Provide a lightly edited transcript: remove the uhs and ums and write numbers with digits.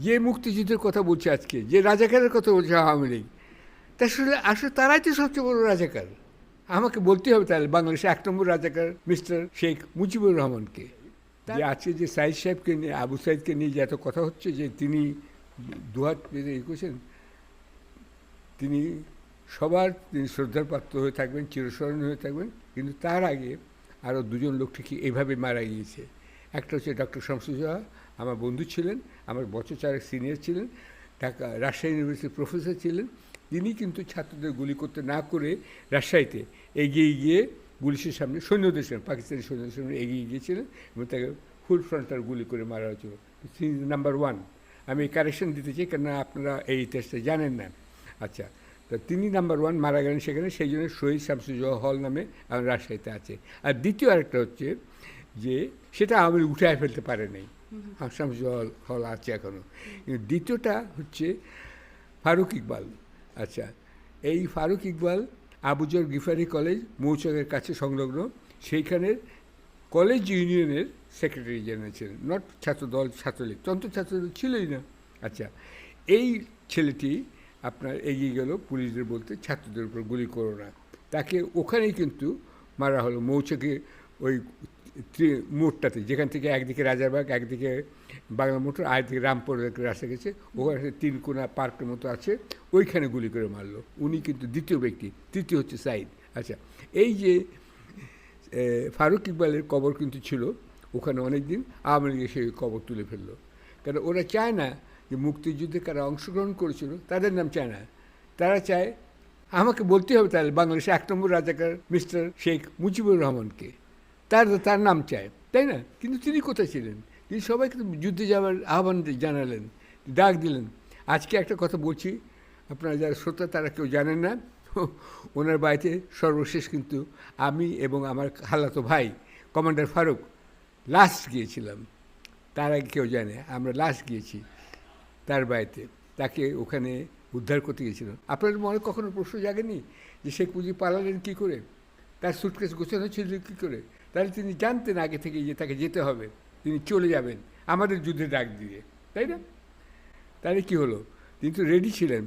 যে মুক্তিযুদ্ধের কথা বলছে আজকে, যে রাজাকারের কথা বলছে আওয়ামী লীগ, তা আসলে তারাই তো সবচেয়ে বড় রাজাকার। আমাকে বলতে হবে তাহলে বাংলাদেশে 1 নম্বর রাজাকার মিস্টার শেখ মুজিবুর রহমানকে। যে আজকে যে সাইদ সাহেবকে নিয়ে, আবু সাইদকে নিয়ে যে এত কথা হচ্ছে যে তিনি দুহাত পেতে করেছেন, তিনি তিনি শ্রদ্ধার পাত্র হয়ে থাকবেন, চিরস্মরণীয় হয়ে থাকবেন। কিন্তু তার আগে আরও দুজন লোক ঠিকই এভাবে মারা গিয়েছে। একটা হচ্ছে ডক্টর শামসুজ্জোহা, আমার বন্ধু ছিলেন, আমার বছর 4 সিনিয়র ছিলেন, ঢাকা রাজশাহী ইউনিভার্সিটির প্রফেসর ছিলেন। তিনি কিন্তু ছাত্রদের গুলি করতে না করে রাজশাহীতে এগিয়ে গিয়ে পুলিশের সামনে, সৈন্যদের সামনে, পাকিস্তানি সৈন্যদের সামনে এগিয়ে গিয়েছিলেন এবং তাকে ফুল ফ্রন্টাল গুলি করে মারা হয়েছিল। নাম্বার 1। আমি কারেকশন দিতে চাই, কেননা আপনারা এই ইতিহাসটা জানেন না। আচ্ছা, তো তিনি নাম্বার 1 মারা গেলেন সেখানে, সেই জন্য শহীদ শামসুজ্জোহা হল নামে রাজশাহীতে আছে। আর দ্বিতীয় আরেকটা হচ্ছে যে সেটা আমি উঠায় ফেলতে পারে নাই, শামসুজ্জোহা হল আছে এখনও। কিন্তু দ্বিতীয়টা হচ্ছে ফারুক ইকবাল। আচ্ছা, এই ফারুক ইকবাল আবুজর গিফারি কলেজ মৌচাকের কাছে সংলগ্ন, সেইখানের কলেজ ইউনিয়নের সেক্রেটারি জেনারেল ছিলেন, নট ছাত্রদল ছাত্রলীগ, তন্ত্র ছাত্রদল ছিলই না। আচ্ছা, এই ছেলেটি আপনার এগিয়ে গেল পুলিশদের বলতে, ছাত্রদের উপর গুলি করো না। তাকে ওখানেই কিন্তু মারা হলো, মৌচাকে ওই মোড়টাতে, যেখান থেকে একদিকে রাজারবাগ, একদিকে বাংলা মোটর, আরেকদিকে রামপুর রাস্তা গেছে, ওখানে 3 কোনা পার্কের মতো আছে, ওইখানে গুলি করে মারলো। উনি কিন্তু দ্বিতীয় ব্যক্তি, তৃতীয় হচ্ছে সাইদ। আচ্ছা, এই যে ফারুক ইকবালের কবর কিন্তু ছিল ওখানে অনেক দিন, আওয়ামী লীগে সেই কবর তুলে ফেললো। কারণ ওরা চায় না যে মুক্তিযুদ্ধে কারা অংশগ্রহণ করেছিল তাদের নাম চায় না, তারা চায়, আমাকে বলতে হবে তাহলে বাংলাদেশে 1 নম্বর রাজাকার মিস্টার শেখ মুজিবুর রহমানকে, তার নাম চায়, তাই না? কিন্তু তিনি কোথায় ছিলেন? তিনি সবাইকে যুদ্ধে যাওয়ার আহ্বান জানালেন, ডাক দিলেন। আজকে একটা কথা বলছি, আপনারা যারা শ্রোতা তারা কেউ জানেন না, ওনার বাড়িতে সর্বশেষ কিন্তু আমি এবং আমার খালাতো ভাই কমান্ডার ফারুক লাস্ট গিয়েছিলাম। তার আগে কেউ জানে, আমরা লাস্ট গিয়েছি তার বাড়িতে, তাকে ওখানে উদ্ধার করতে গিয়েছিলাম। আপনাদের মনে কখনো প্রশ্ন জাগেনি যে শেখ মুজিব পালালেন কী করে, তার সুটকেস গোছানো ছিল কী করে? তাহলে তিনি জানতেন আগে থেকে যে তাকে যেতে হবে, তিনি চলে যাবেন আমাদের যুদ্ধে ডাক দিয়ে, তাই না? তাহলে কী হলো? তিনি তো রেডি ছিলেন,